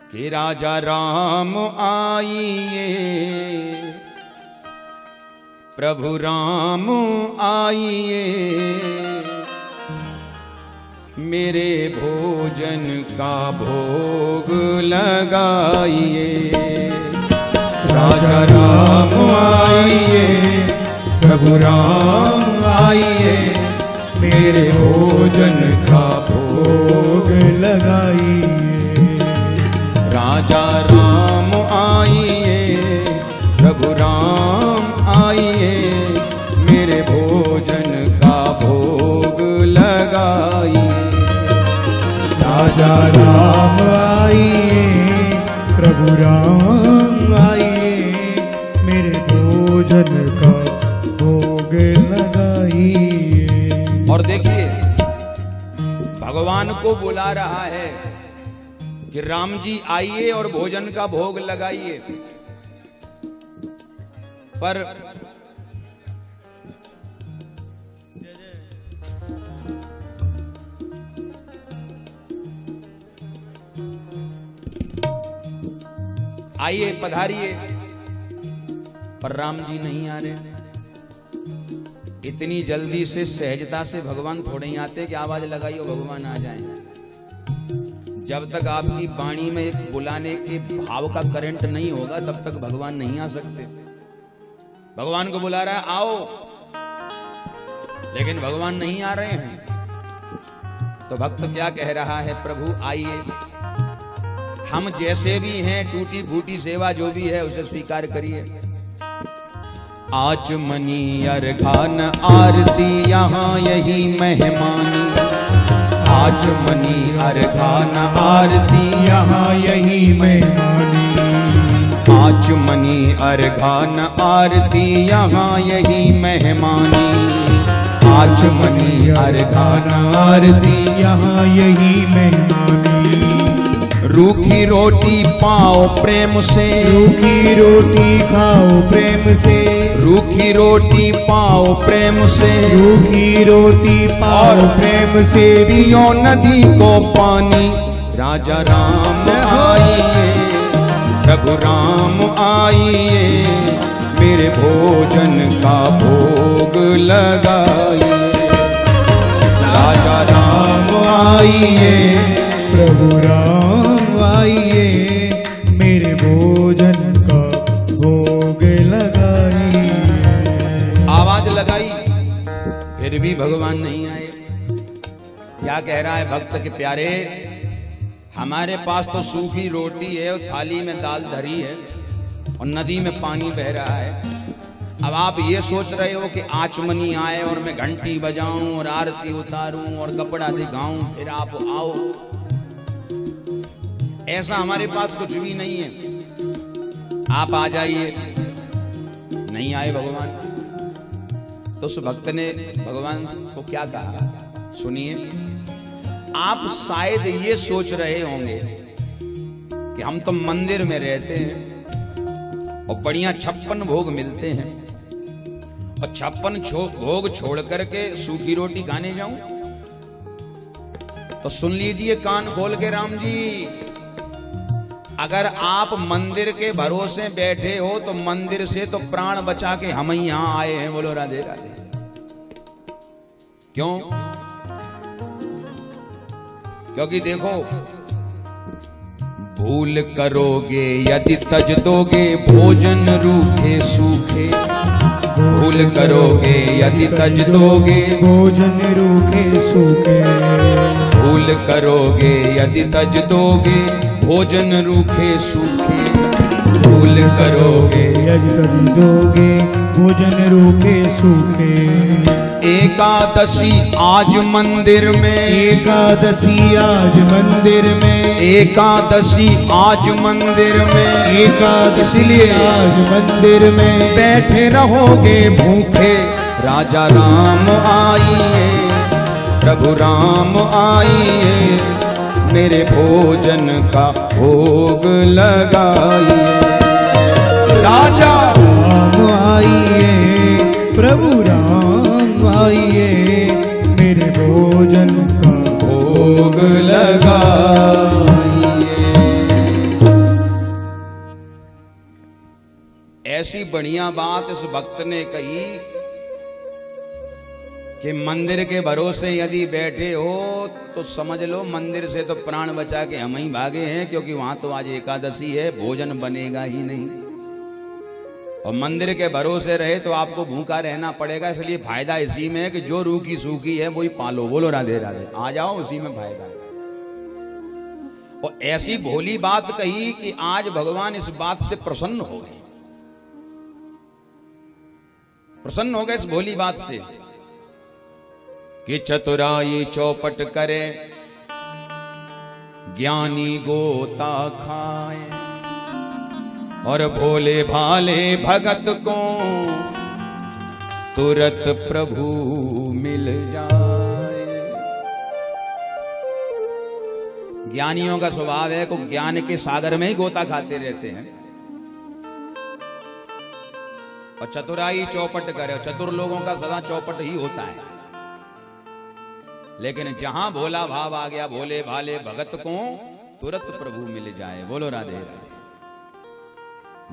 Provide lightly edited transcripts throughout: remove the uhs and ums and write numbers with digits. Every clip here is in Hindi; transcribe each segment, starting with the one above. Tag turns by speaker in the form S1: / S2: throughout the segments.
S1: कि राजा राम आइए, प्रभु राम आइए, मेरे भोजन का भोग लगाइए।
S2: राजा राम आइए, प्रभु राम आइए, मेरे भोजन का भोग लगाइए।
S1: राजा राम आइए, प्रभु राम आइए, मेरे भोजन का भोग लगाइए।
S2: राजा राम आइए, प्रभु राम आइए, मेरे भोजन का भोग लगाइए।
S1: और देखिए भगवान को बुला रहा है कि राम जी आइए और भोजन का भोग लगाइए, पर आइए पधारिए, पर राम जी नहीं आ रहे। इतनी जल्दी से सहजता से भगवान थोड़े ही आते कि आवाज लगाइए भगवान आ जाएं। जब तक आपकी वाणी में एक बुलाने के भाव का करंट नहीं होगा तब तक भगवान नहीं आ सकते। भगवान को बुला रहा है आओ, लेकिन भगवान नहीं आ रहे हैं। तो भक्त क्या कह रहा है, प्रभु आइए, हम जैसे भी हैं, टूटी फूटी सेवा जो भी है उसे स्वीकार करिए। आचमनी अर्घान आरती यहाँ यही मेहमानी, आचमनी अर्घान आरती
S2: यहाँ यही मेहमानी,
S1: आचमनी अर्घान आरती यहाँ यही मेहमानी, आचमनी अर्घान आरती
S2: यहाँ यही मेहमानी।
S1: रूखी रोटी पाओ प्रेम से,
S2: रूखी रोटी खाओ प्रेम से,
S1: रूखी रोटी पाओ प्रेम से,
S2: रूखी रोटी पाओ प्रेम से,
S1: पियो नदी को पानी। राजा राम आइए, प्रभु राम आइए, मेरे भोजन का भोग लगाइए। राजा राम आइए,
S2: प्रभु राम आइए, मेरे भोजन का भोग लगाइए।
S1: आवाज लगाई फिर भी भगवान नहीं आए। क्या कह रहा है भक्त के प्यारे, हमारे पास तो सूखी रोटी है और थाली में दाल धरी है और नदी में पानी बह रहा है। अब आप ये सोच रहे हो कि आचमनी आए और मैं घंटी बजाऊं और आरती उतारूं और कपड़ा दिखाऊं फिर आप आओ, ऐसा हमारे पास कुछ भी नहीं है। आप आ जाइए, नहीं आए भगवान। तो उस भक्त ने भगवान को क्या कहा सुनिए। आप शायद ये सोच रहे होंगे कि हम तो मंदिर में रहते हैं और बढ़िया 56 भोग मिलते हैं और 56 भोग छोड़ करके सूखी रोटी खाने जाऊं। तो सुन लीजिए कान खोल के राम जी, अगर आप मंदिर के भरोसे बैठे हो तो मंदिर से तो प्राण बचा के हम ही यहां आए हैं। बोलो राधे राधे। क्यों? क्योंकि देखो, भूल करोगे यदि तज दोगे भोजन रूखे सूखे, भूल करोगे यदि तज दोगे
S2: भोजन रूखे सूखे,
S1: भूल करोगे यदि तज दोगे भोजन रूखे सूखे, भूल करोगे
S2: यदि तज दोगे भोजन रूखे सूखे।
S1: एकादशी आज मंदिर में,
S2: एकादशी आज मंदिर में,
S1: एकादशी आज मंदिर में,
S2: एकादशी
S1: इसलिए
S2: आज मंदिर में
S1: बैठे रहोगे भूखे। राजा राम आइए, प्रभु राम आइए, मेरे भोजन का भोग लगाइए। राजा
S2: राम आइए, प्रभु राम आइए, मेरे भोजन का
S1: भोग लगाइए। ऐसी बढ़िया बात इस भक्त ने कही कि मंदिर के भरोसे यदि बैठे हो तो समझ लो मंदिर से तो प्राण बचा के हम ही भागे हैं, क्योंकि वहां तो आज एकादशी है, भोजन बनेगा ही नहीं। और मंदिर के भरोसे रहे तो आपको भूखा रहना पड़ेगा। इसलिए फायदा इसी में है कि जो रूखी सूखी है वही पालो। बोलो राधे राधे, आ जाओ, उसी में फायदा है। और ऐसी भोली बात कही कि आज भगवान इस बात से प्रसन्न हो गए, प्रसन्न हो गए इस भोली बात से कि चतुराई चौपट करे, ज्ञानी गोता खाए, और भोले भाले भगत को तुरंत प्रभु मिल जाए। ज्ञानियों का स्वभाव है कि ज्ञान के सागर में ही गोता खाते रहते हैं। और चतुराई चौपट करे, चतुर लोगों का सदा चौपट ही होता है। लेकिन जहां भोला भाव आ गया, भोले भाले भगत को तुरंत प्रभु मिल जाए। बोलो राधे राधे।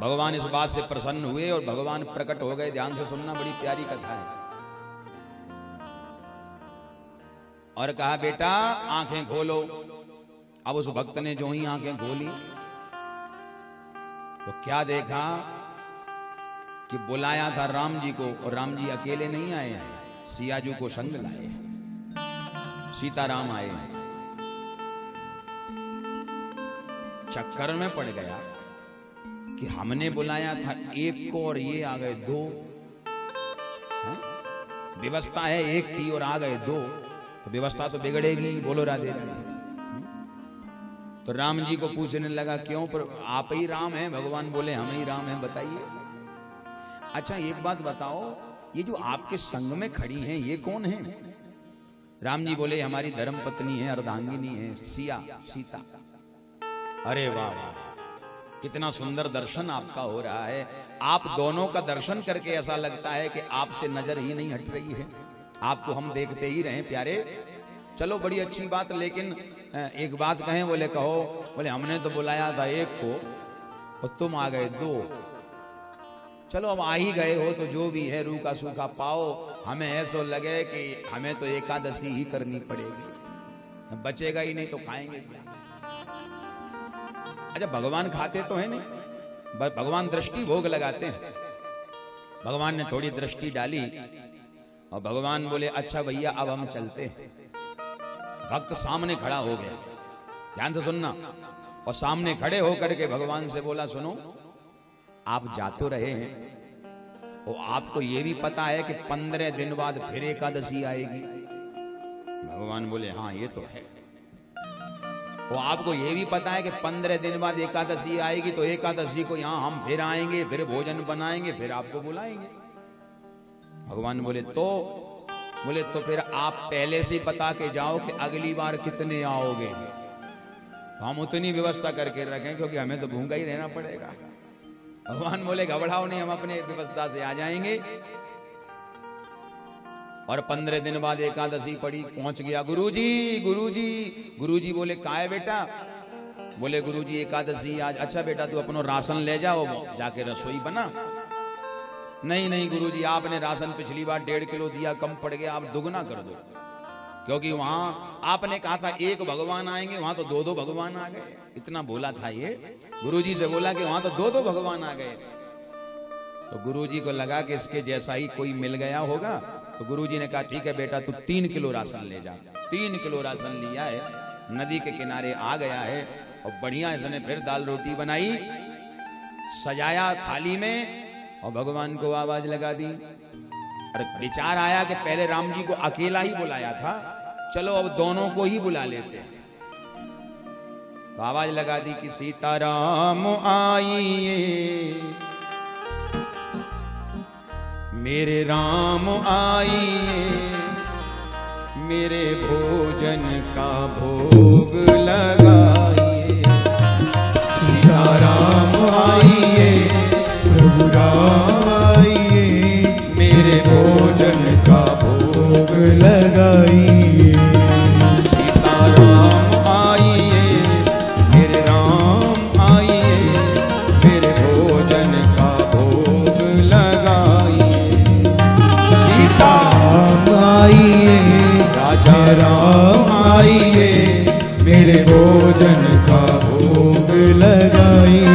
S1: भगवान इस बात से प्रसन्न हुए और भगवान प्रकट हो गए। ध्यान से सुनना, बड़ी प्यारी कथा है। और कहा बेटा आंखें खोलो। अब उस भक्त ने जो ही आंखें खोली तो क्या देखा कि बुलाया था राम जी को, और राम जी अकेले नहीं आए हैं, सियाजू को संग लाए, सीताराम आए। चक्कर में पड़ गया कि हमने बुलाया था एक को और ये आ गए दो। व्यवस्था है एक की और आ गए दो, तो व्यवस्था तो बिगड़ेगी। बोलो राधे राधे। तो राम जी को पूछने लगा क्यों, पर आप ही राम हैं? भगवान बोले हम ही राम हैं, बताइए। अच्छा एक बात बताओ, ये जो आपके संग में खड़ी हैं ये कौन है? राम जी बोले हमारी धर्म पत्नी है, अर्धांगिनी है, सीता। अरे वाह वाह, कितना सुंदर दर्शन आपका हो रहा है। आप दोनों का दर्शन करके ऐसा लगता है कि आपसे नजर ही नहीं हट रही है, आपको हम देखते ही रहे प्यारे। चलो बड़ी अच्छी बात, लेकिन एक बात कहें? बोले कहो। बोले हमने तो बुलाया था एक को और तुम आ गए दो। चलो अब आ ही गए हो तो जो भी है रूखा सूखा पाओ। हमें ऐसा लगे कि हमें तो एकादशी ही करनी पड़ेगी, बचेगा ही नहीं तो खाएंगे क्या? अच्छा भगवान खाते तो है नहीं, भगवान दृष्टि भोग लगाते हैं। भगवान ने थोड़ी दृष्टि डाली और भगवान बोले अच्छा भैया अब हम चलते हैं। भक्त सामने खड़ा हो गया, ध्यान से सुनना। और सामने खड़े होकर के भगवान से बोला सुनो, आप जा तो रहे हैं और आपको यह भी पता है कि 15 दिन बाद फिर एकादशी आएगी? भगवान बोले हाँ ये तो है। वो आपको यह भी पता है कि 15 दिन बाद एकादशी आएगी, तो एकादशी को यहां हम फिर आएंगे, फिर भोजन बनाएंगे, फिर आपको बुलाएंगे। भगवान बोले तो फिर आप पहले से बता के जाओ कि अगली बार कितने आओगे, तो हम उतनी व्यवस्था करके रखें, क्योंकि हमें तो भूखा ही रहना पड़ेगा। भगवान बोले घबराओ नहीं, हम अपने व्यवस्था से आ जाएंगे। और 15 दिन बाद एकादशी पड़ी, पहुंच गया गुरुजी बोले का है बेटा? बोले गुरुजी एकादशी आज। अच्छा बेटा तू अपनो राशन ले जाओ, जाके रसोई बना। नहीं गुरुजी आपने राशन पिछली बार 1.5 किलो दिया, कम पड़ गया, आप दुगना कर दो। क्योंकि वहां आपने कहा था एक भगवान आएंगे, वहां तो 2 भगवान आ गए। इतना बोला था ये, गुरुजी से बोला कि वहां तो 2 भगवान आ गए। तो गुरुजी को लगा कि इसके जैसा ही कोई मिल गया होगा, तो गुरुजी ने कहा ठीक है बेटा तू 3 किलो राशन ले जा। 3 किलो राशन लिया है, नदी के किनारे आ गया है और बढ़िया इसने फिर दाल रोटी बनाई, सजाया थाली में और भगवान को आवाज लगा दी। और विचार आया कि पहले राम जी को अकेला ही बुलाया था, चलो अब दोनों को ही बुला लेते हैं। तो आवाज लगा दी कि सीताराम आइए, मेरे राम आइए, मेरे भोजन का भोग लगाइए। सीताराम आइए,
S2: प्रभु राम आइए,
S1: मेरे भोजन का
S2: भोग लगाइए।
S1: सीताराम आइए, मेरे राम आइए, मेरे भोजन का भोग
S2: का भोग लगाइए